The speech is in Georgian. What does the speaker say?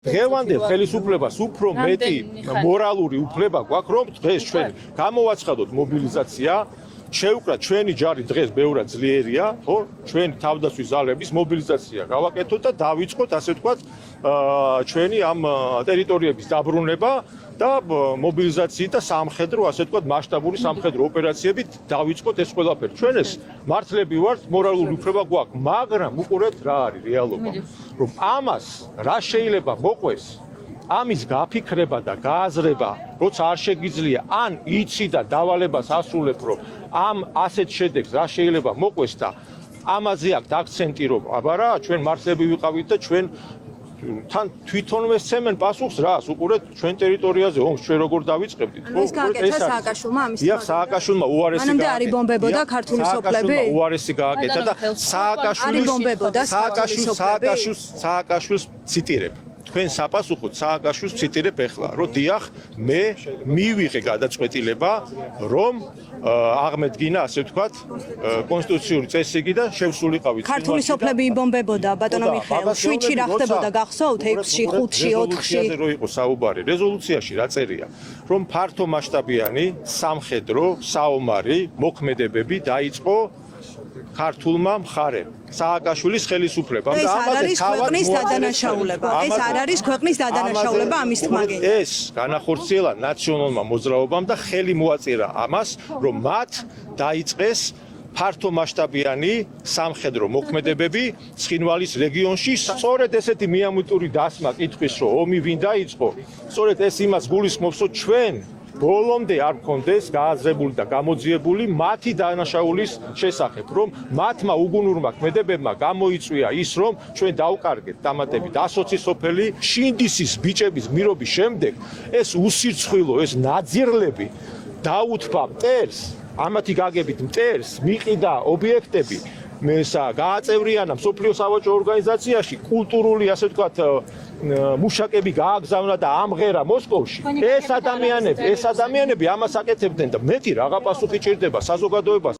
დღევანდელ ხელისუფლებას უფრო მეტი მორალური უფლება გვაქვს, რომ დღეს ჩვენ გამოვაცხადოთ მობილიზაცია, შევკრათ ჩვენი ჯარი დღეს ბევრად ძლიერია, ხო? ჩვენი თავდაცვის ძალების მობილიზაცია გავაკეთოთ და დავიწყოთ, ასე ვთქვათ, ჩვენი ამ ტერიტორიების დაბრუნება და მობილიზაციით და სამხედრო, ასე ვთქვათ, მასშტაბური სამხედრო ოპერაციებით დავიწყოთ ეს ყველაფერი. ჩვენ ეს მართლები ვართ, მორალური უფლება გვაქვს, მაგრამ უყურეთ რა არის რეალობა. რომ ამას რა შეიძლება მოყვეს, ამის გაფიქრება და გააზრება, როცა არ შეგიძლია, ან იცი და დავალებას ასრულებ, რომ ამ ასეთ შედეგს რა შეიძლება მოყვეს და ამაზე აქვს აქცენტი, რომ აბა რა, ჩვენ მართლები ვიყავით და ჩვენ თან თვითონვე სცემენ პასუხს რას, უყურეთ ჩვენ ტერიტორიაზე ომს ჩვენ როგორ დავიწყებდით, ხო? ეს გააკეთა სააკაშვილმა ამის. დიახ, სააკაშვილმა უარესი მანამდე არ იბომბებოდა ქართული სოფლები? უარესი გააკეთა და სააკაშვილს ციტირებ. თქვენ საპასუხოდ სააკაშვილს ციტირებ ეხლა, რომ დიახ, მე მივიღე გადაწყვეტილება, რომ აღმედგინა, ასე ვთქვათ, კონსტიტუციური წესრიგი და შევსულიყავით. ქართული სოფლები იბომბებოდა, ბატონო მიხეილ, 7-ში რა ხდებოდა, გახსოვთ, 6-ში, 5-ში, 4-ში? რეზოლუციაზე რო იყო საუბარი, რეზოლუციაში რა წერია, რომ ფართო მასშტაბიანი სამხედრო, საომარი მოქმედებები დაიწყო ქართულმა მხარემ, სააკაშვილის ხელისუფლებამ და ამაზე ქვეყნის დადანაშაულება. ეს არ არის ქვეყნის დადანაშაულება ამის თმაგე. ეს განახორციელა ნაციონალურმა მოძრაობამ და ხელი მოაწერა ამას, რომ მათ დაიწყეს ფართო მასშტაბიანი სამხედრო მოქმედებები ცხინვალის რეგიონში. სწორედ ესეთი მიამიტური დასმა კითხვის, რომ ომი ვინ დაიწყო, სწორედ ეს იმას გულისხმობს, რომ ჩვენ ბოლომდე არ გქონდეს გააზრებული და გამოძიებული მათი დანაშაულის შესახებ, რომ მათმა უგუნურმა ქმედებებმა გამოიწვია ის, რომ ჩვენ დავკარგეთ დამატებით 120 სოფელი. შინდისის ბიჭების გმირობის შემდეგ ეს უსირცხვილო, ეს ნაძირლები დაუთბა მტერს, ამათი გაგებით მტერს მიყიდა ობიექტები, გააწევრიანა მსოფლიო სავაჭრო ორგანიზაციაში, კულტურული, ასე ვთქვათ, მუშაკები გააგზავნა და ამღერა მოსკოვში. ეს ადამიანები ამას აკეთებდნენ და მეტი რაღა პასუხი ჭირდება საზოგადოებას.